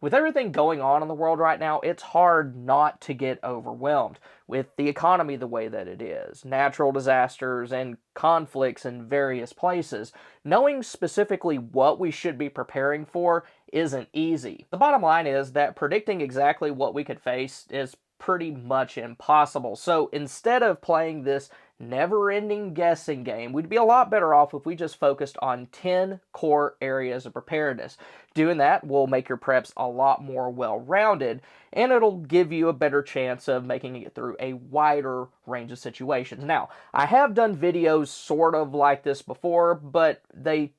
With everything going on in the world right now, it's hard not to get overwhelmed with the economy the way that it is, natural disasters, and conflicts in various places. Knowing specifically what we should be preparing for isn't easy. The bottom line is that predicting exactly what we could face is pretty much impossible. So instead of playing this never ending guessing game, we'd be a lot better off if we just focused on 10 core areas of preparedness. Doing that will make your preps a lot more well rounded, and it'll give you a better chance of making it through a wider range of situations. Now, I have done videos sort of like this before, but they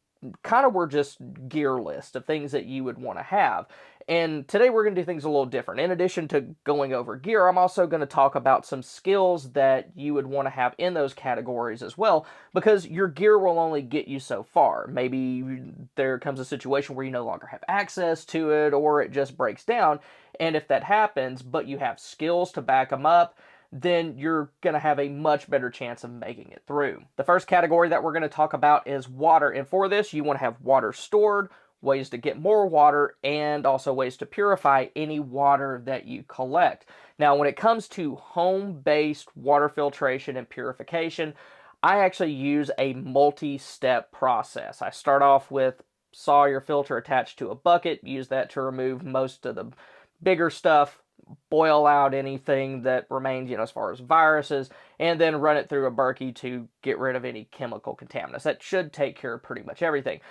kind of were just gear lists of things that you would want to have. And today we're going to do things a little different. In addition to going over gear, I'm also going to talk about some skills that you would want to have in those categories as well, because your gear will only get you so far. Maybe there comes a situation where you no longer have access to it, or it just breaks down. And if that happens, but you have skills to back them up, then you're going to have a much better chance of making it through. The first category that we're going to talk about is water. And for this, you want to have water stored, ways to get more water, and also ways to purify any water that you collect. Now, when it comes to home-based water filtration and purification, I actually use a multi-step process. I start off with Sawyer filter attached to a bucket, use that to remove most of the bigger stuff, boil out anything that remains, as far as viruses, and then run it through a Berkey to get rid of any chemical contaminants. That should take care of pretty much everything.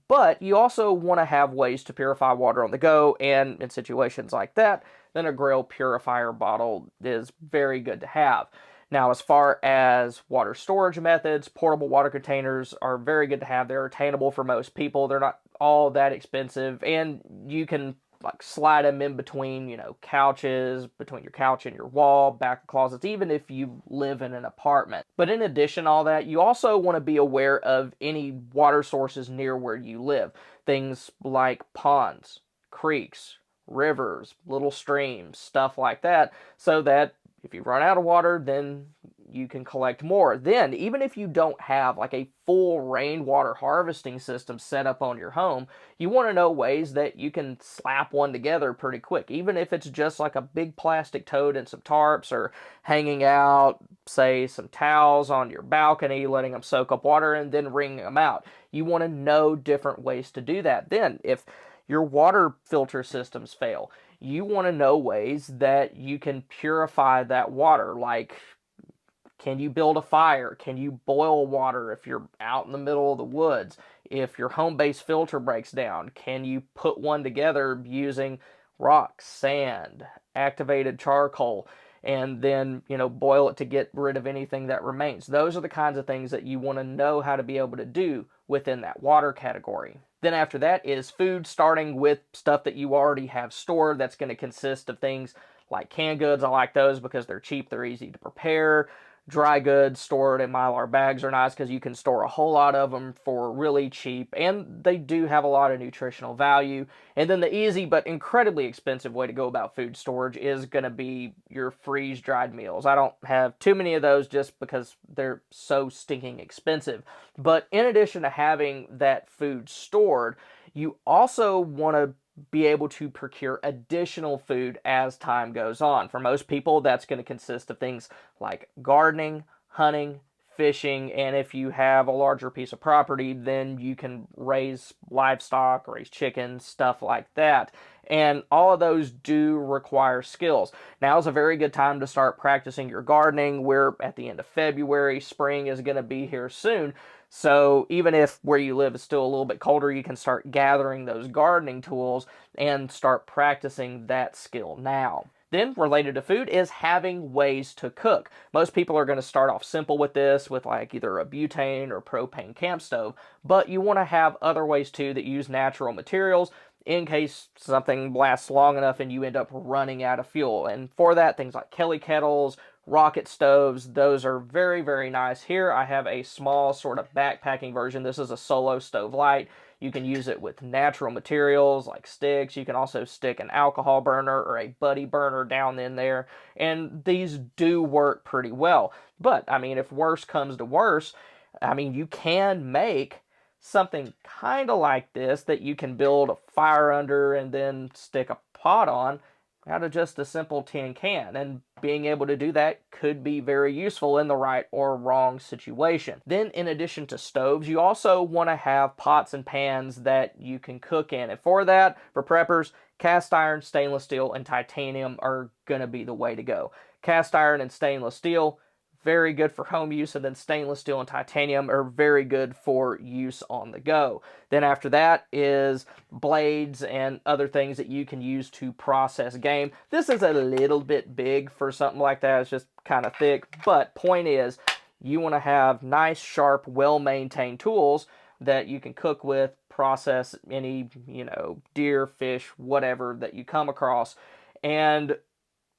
But you also want to have ways to purify water on the go, and in situations like that, then a grill purifier bottle is very good to have. Now, as far as water storage methods, portable water containers are very good to have. They're attainable for most people. They're not all that expensive, and you can like slide them in between, couches, between your couch and your wall, back of closets, even if you live in an apartment. But in addition to all that, you also want to be aware of any water sources near where you live. Things like ponds, creeks, rivers, little streams, stuff like that, so that if you run out of water, then you can collect more. Then, even if you don't have like a full rainwater harvesting system set up on your home, you want to know ways that you can slap one together pretty quick. Even if it's just like a big plastic tote and some tarps, or hanging out, say, some towels on your balcony, letting them soak up water and then wringing them out. You want to know different ways to do that. Then, if your water filter systems fail, you want to know ways that you can purify that water. Like, can you build a fire? Can you boil water if you're out in the middle of the woods? If your home-based filter breaks down, can you put one together using rocks, sand, activated charcoal, and then, boil it to get rid of anything that remains? Those are the kinds of things that you want to know how to be able to do within that water category. Then after that is food, starting with stuff that you already have stored. That's going to consist of things like canned goods. I like those because they're cheap, they're easy to prepare. Dry goods stored in Mylar bags are nice because you can store a whole lot of them for really cheap, and they do have a lot of nutritional value. And then the easy but incredibly expensive way to go about food storage is going to be your freeze-dried meals. I don't have too many of those just because they're so stinking expensive. But in addition to having that food stored, you also want to be able to procure additional food as time goes on. For most people, that's going to consist of things like gardening, hunting, fishing, and if you have a larger piece of property, then you can raise livestock, raise chickens, stuff like that. And all of those do require skills. Now is a very good time to start practicing your gardening. We're at the end of February. Spring is going to be here soon. So even if where you live is still a little bit colder, you can start gathering those gardening tools and start practicing that skill now. Then, related to food, is having ways to cook. Most people are going to start off simple with this, with like either a butane or propane camp stove, but you want to have other ways too that use natural materials in case something lasts long enough and you end up running out of fuel. And for that, things like Kelly kettles, rocket stoves, those are very, very nice. Here I have a small sort of backpacking version. This is a Solo Stove Light. You can use it with natural materials like sticks. You can also stick an alcohol burner or a buddy burner down in there, and these do work pretty well. But, if worse comes to worse, you can make something kind of like this that you can build a fire under and then stick a pot on out of just a simple tin can. And being able to do that could be very useful in the right or wrong situation. Then, in addition to stoves, you also want to have pots and pans that you can cook in. And for that, for preppers, cast iron, stainless steel, and titanium are going to be the way to go. Cast iron and stainless steel, very good for home use, and then stainless steel and titanium are very good for use on the go. Then after that is blades and other things that you can use to process game. This is a little bit big for something like that. It's just kind of thick, but point is, you want to have nice, sharp, well-maintained tools that you can cook with, process any, deer, fish, whatever that you come across. And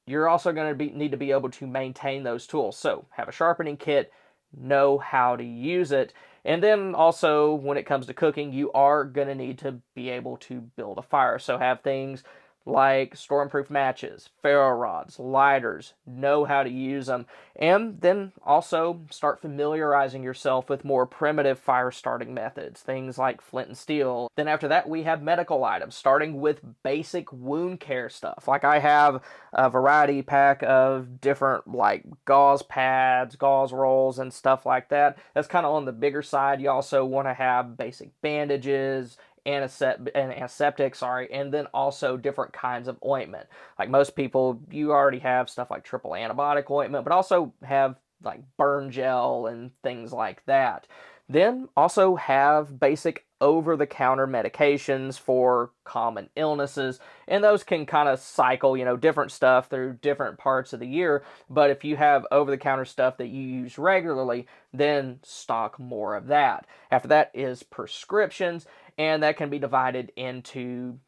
you're also going to need to be able to maintain those tools. So have a sharpening kit, know how to use it. And then also, when it comes to cooking, you are going to need to be able to build a fire. So have things like storm-proof matches, ferro rods, lighters, know how to use them, and then also start familiarizing yourself with more primitive fire starting methods, things like flint and steel. Then after that, we have medical items, starting with basic wound care stuff. Like I have a variety pack of different like gauze pads, gauze rolls, and stuff like that. That's kind of on the bigger side. You also want to have basic bandages, antiseptic, and then also different kinds of ointment. Like most people, you already have stuff like triple antibiotic ointment, but also have like burn gel and things like that. Then also have basic over-the-counter medications for common illnesses, and those can kind of cycle, different stuff through different parts of the year. But if you have over-the-counter stuff that you use regularly, then stock more of that. After that is prescriptions, and that can be divided into,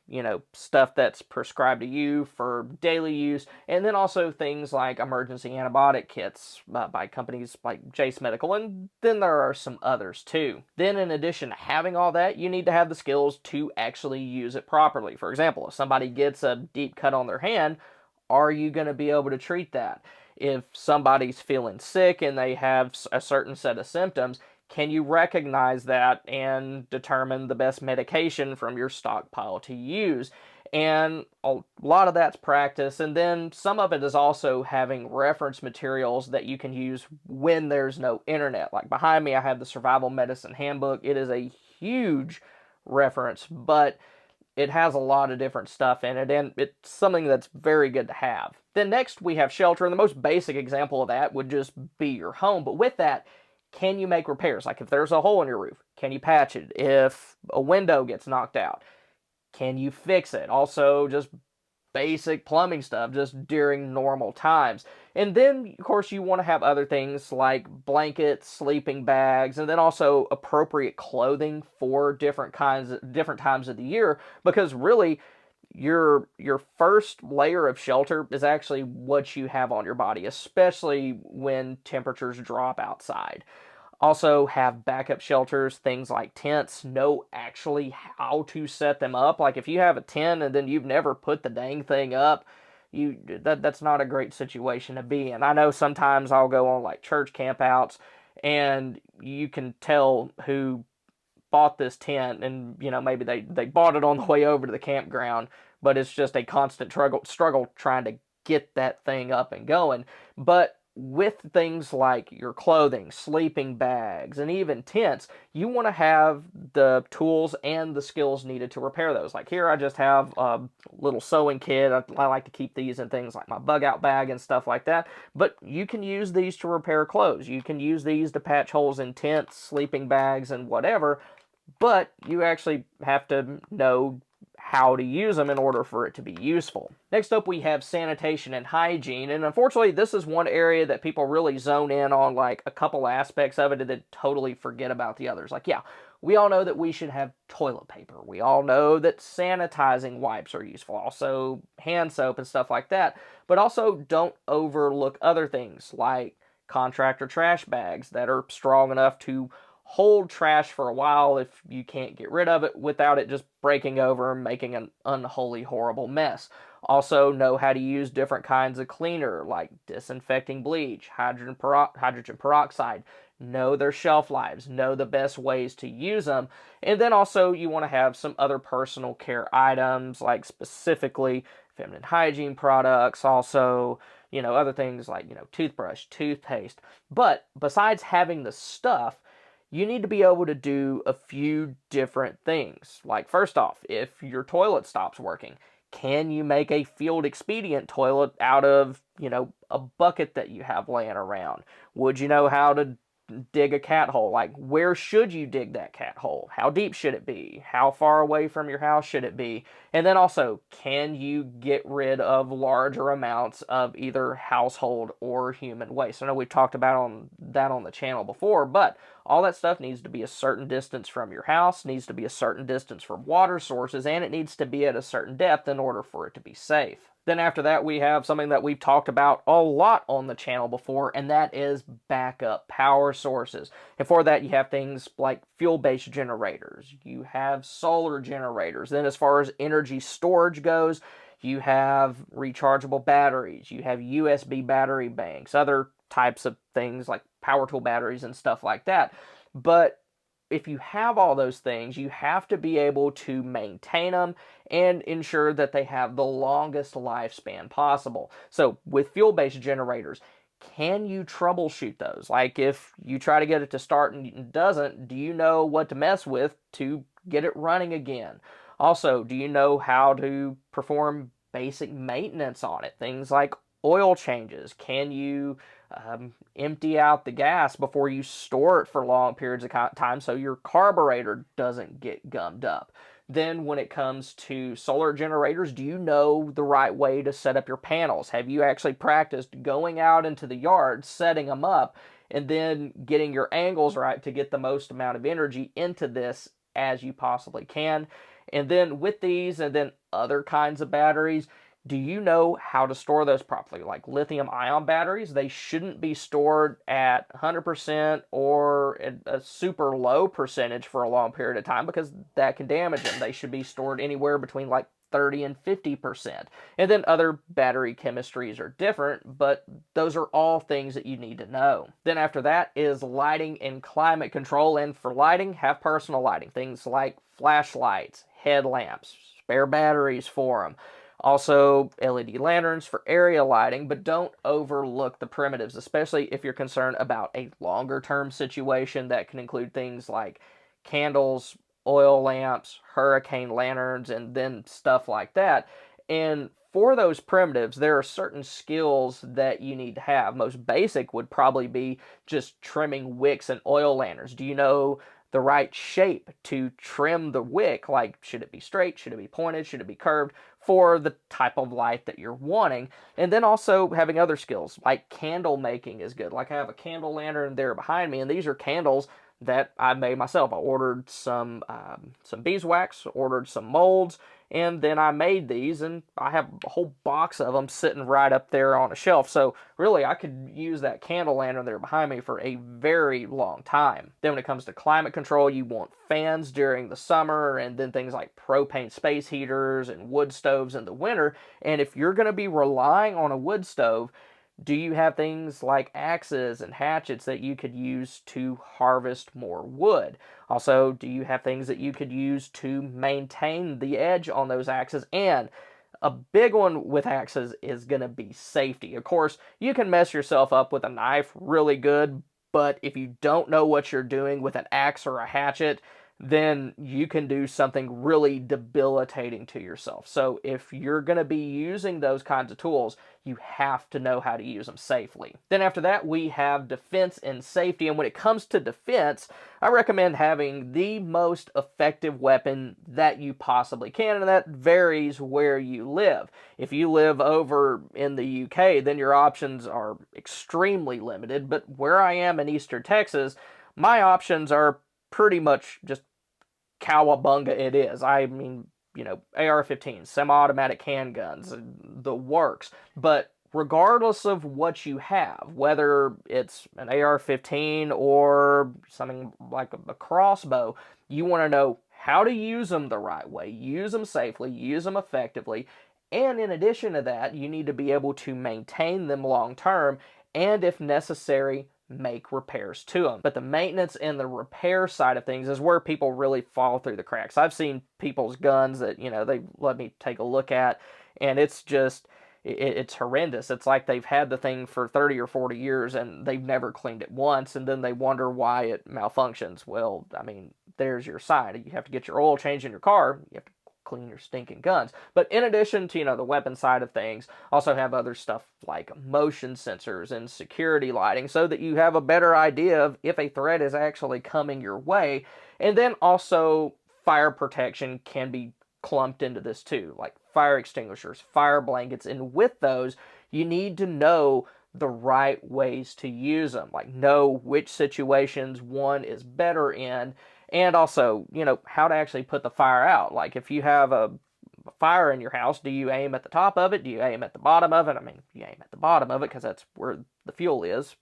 stuff that's prescribed to you for daily use, and then also things like emergency antibiotic kits by companies like Jace Medical, and then there are some others too. Then in addition to having all that, you need to have the skills to actually use it properly. For example, if somebody gets a deep cut on their hand, are you going to be able to treat that? If somebody's feeling sick and they have a certain set of symptoms, can you recognize that and determine the best medication from your stockpile to use? And a lot of that's practice, and then some of it is also having reference materials that you can use when there's no internet. Like behind me, I have the Survival Medicine Handbook. It is a huge reference, but it has a lot of different stuff in it, and it's something that's very good to have. Then next we have shelter, and the most basic example of that would just be your home. But with that, can you make repairs? Like if there's a hole in your roof, can you patch it? If a window gets knocked out, can you fix it? Also, just basic plumbing stuff just during normal times. And then, of course, you want to have other things like blankets, sleeping bags, and then also appropriate clothing for different times of the year, because really your first layer of shelter is actually what you have on your body, especially when temperatures drop outside. Also have backup shelters, things like tents, know actually how to set them up. Like if you have a tent and then you've never put the dang thing up, that's not a great situation to be in. I know sometimes I'll go on like church campouts and you can tell who bought this tent, and maybe they bought it on the way over to the campground, but it's just a constant struggle trying to get that thing up and going. But with things like your clothing, sleeping bags, and even tents, you want to have the tools and the skills needed to repair those. Like here, I just have a little sewing kit. I like to keep these in things like my bug out bag and stuff like that. But you can use these to repair clothes. You can use these to patch holes in tents, sleeping bags, and whatever. But you actually have to know how to use them in order for it to be useful. Next up, we have sanitation and hygiene, and unfortunately this is one area that people really zone in on like a couple aspects of it and then totally forget about the others. Like, yeah, we all know that we should have toilet paper. We all know that sanitizing wipes are useful, also hand soap and stuff like that, but also don't overlook other things like contractor trash bags that are strong enough to hold trash for a while if you can't get rid of it without it just breaking over and making an unholy, horrible mess. Also, know how to use different kinds of cleaner like disinfecting bleach, hydrogen peroxide. know their shelf lives, know the best ways to use them. And then also you want to have some other personal care items, like specifically feminine hygiene products, also, other things like, toothbrush, toothpaste. But besides having the stuff, you need to be able to do a few different things. Like, first off, if your toilet stops working, can you make a field expedient toilet out of, a bucket that you have laying around? Would you know how to dig a cat hole? Like, where should you dig that cat hole? How deep should it be? How far away from your house should it be? And then also, can you get rid of larger amounts of either household or human waste? I know we've talked about that on the channel before, but all that stuff needs to be a certain distance from your house, needs to be a certain distance from water sources, and it needs to be at a certain depth in order for it to be safe. Then after that, we have something that we've talked about a lot on the channel before, and that is backup power sources. And for that, you have things like fuel-based generators. You have solar generators. Then as far as energy storage goes, you have rechargeable batteries. You have USB battery banks, other types of things like power tool batteries and stuff like that. But if you have all those things, you have to be able to maintain them and ensure that they have the longest lifespan possible. So with fuel-based generators, can you troubleshoot those? Like, if you try to get it to start and it doesn't, do you know what to mess with to get it running again? Also, do you know how to perform basic maintenance on it? Things like oil changes. Can you empty out the gas before you store it for long periods of time so your carburetor doesn't get gummed up? Then when it comes to solar generators, do you know the right way to set up your panels? Have you actually practiced going out into the yard, setting them up, and then getting your angles right to get the most amount of energy into this as you possibly can? And then with these and then other kinds of batteries, do you know how to store those properly? Like lithium ion batteries, they shouldn't be stored at 100% or at a super low percentage for a long period of time because that can damage them. They should be stored anywhere between like 30 and 50%. And then other battery chemistries are different, but those are all things that you need to know. Then after that is lighting and climate control. And for lighting, have personal lighting. Things like flashlights, headlamps, spare batteries for them. Also, LED lanterns for area lighting, but don't overlook the primitives, especially if you're concerned about a longer term situation that can include things like candles, oil lamps, hurricane lanterns, and then stuff like that. And for those primitives, there are certain skills that you need to have. Most basic would probably be just trimming wicks and oil lanterns. Do you know the right shape to trim the wick? Like, should it be straight? Should it be pointed? Should it be curved? For the type of light that you're wanting. And then also having other skills, like candle making is good. Like, I have a candle lantern there behind me, and these are candles that I made myself. I ordered some beeswax, ordered some molds, and then I made these, and I have a whole box of them sitting right up there on a shelf. So really, I could use that candle lantern there behind me for a very long time. Then when it comes to climate control, you want fans during the summer, and then things like propane space heaters and wood stoves in the winter. And if you're going to be relying on a wood stove, do you have things like axes and hatchets that you could use to harvest more wood? Also, do you have things that you could use to maintain the edge on those axes? And a big one with axes is going to be safety. Of course, you can mess yourself up with a knife really good, but if you don't know what you're doing with an axe or a hatchet, then you can do something really debilitating to yourself. So if you're going to be using those kinds of tools, you have to know how to use them safely. Then after that, we have defense and safety. And when it comes to defense, I recommend having the most effective weapon that you possibly can, and that varies where you live. If you live over in the UK, then your options are extremely limited, but where I am in Eastern Texas, my options are pretty much just cowabunga it is. I mean, AR-15s, semi-automatic handguns, the works. But regardless of what you have, whether it's an AR-15 or something like a crossbow, you want to know how to use them the right way, use them safely, use them effectively, and in addition to that, you need to be able to maintain them long term and, if necessary, make repairs to them. But the maintenance and the repair side of things is where people really fall through the cracks. I've seen people's guns that, they let me take a look at, and it's just, it's horrendous. It's like they've had the thing for 30 or 40 years and they've never cleaned it once, and then they wonder why it malfunctions. Well, I mean, there's your sign. You have to get your oil changed in your car. You have to clean your stinking guns. But in addition to, the weapon side of things, also have other stuff like motion sensors and security lighting so that you have a better idea of if a threat is actually coming your way. And then also fire protection can be clumped into this too, like fire extinguishers, fire blankets, and with those, you need to know the right ways to use them, like know which situations one is better in, and also, how to actually put the fire out. Like if you have a fire in your house, do you aim at the top of it? Do you aim at the bottom of it? I mean, you aim at the bottom of it because that's where the fuel is.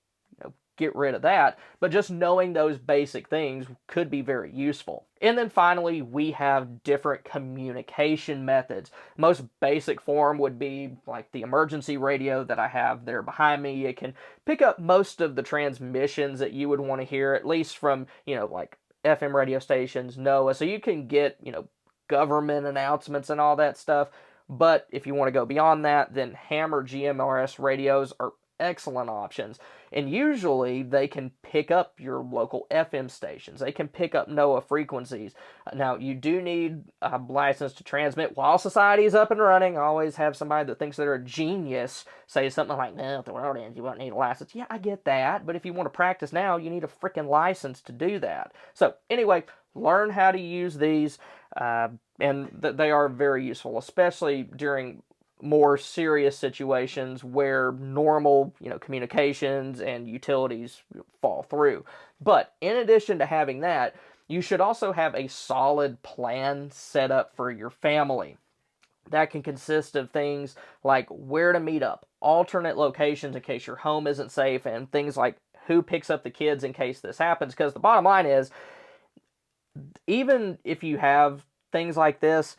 Get rid of that. But just knowing those basic things could be very useful. And then finally, we have different communication methods. Most basic form would be like the emergency radio that I have there behind me. It can pick up most of the transmissions that you would want to hear, at least from, like FM radio stations, NOAA. So you can get, government announcements and all that stuff. But if you want to go beyond that, then ham or GMRS radios are excellent options. And usually they can pick up your local FM stations. They can pick up NOAA frequencies. Now, you do need a license to transmit while society is up and running. I always have somebody that thinks they're a genius say something like, no, if the world ends, you won't need a license. Yeah, I get that. But if you want to practice now, you need a freaking license to do that. So anyway, learn how to use these. And they are very useful, especially during more serious situations where normal, communications and utilities fall through. But in addition to having that, you should also have a solid plan set up for your family. That can consist of things like where to meet up, alternate locations in case your home isn't safe, and things like who picks up the kids in case this happens. Because the bottom line is, even if you have things like this,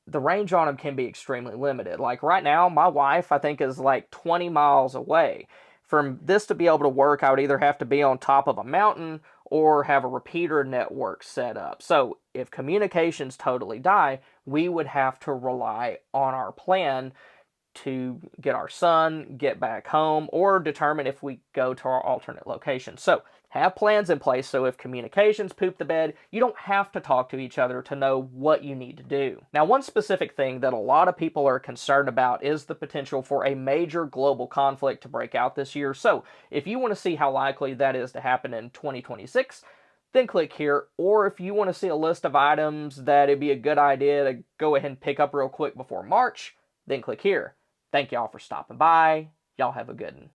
the range on them can be extremely limited. Like right now, my wife, I think, is like 20 miles away. For this to be able to work, I would either have to be on top of a mountain or have a repeater network set up. So if communications totally die, we would have to rely on our plan to get our son, get back home, or determine if we go to our alternate location. So have plans in place so if communications poop the bed, you don't have to talk to each other to know what you need to do. Now, one specific thing that a lot of people are concerned about is the potential for a major global conflict to break out this year. So if you want to see how likely that is to happen in 2026, then click here. Or if you want to see a list of items that it'd be a good idea to go ahead and pick up real quick before March, then click here. Thank y'all for stopping by. Y'all have a good one.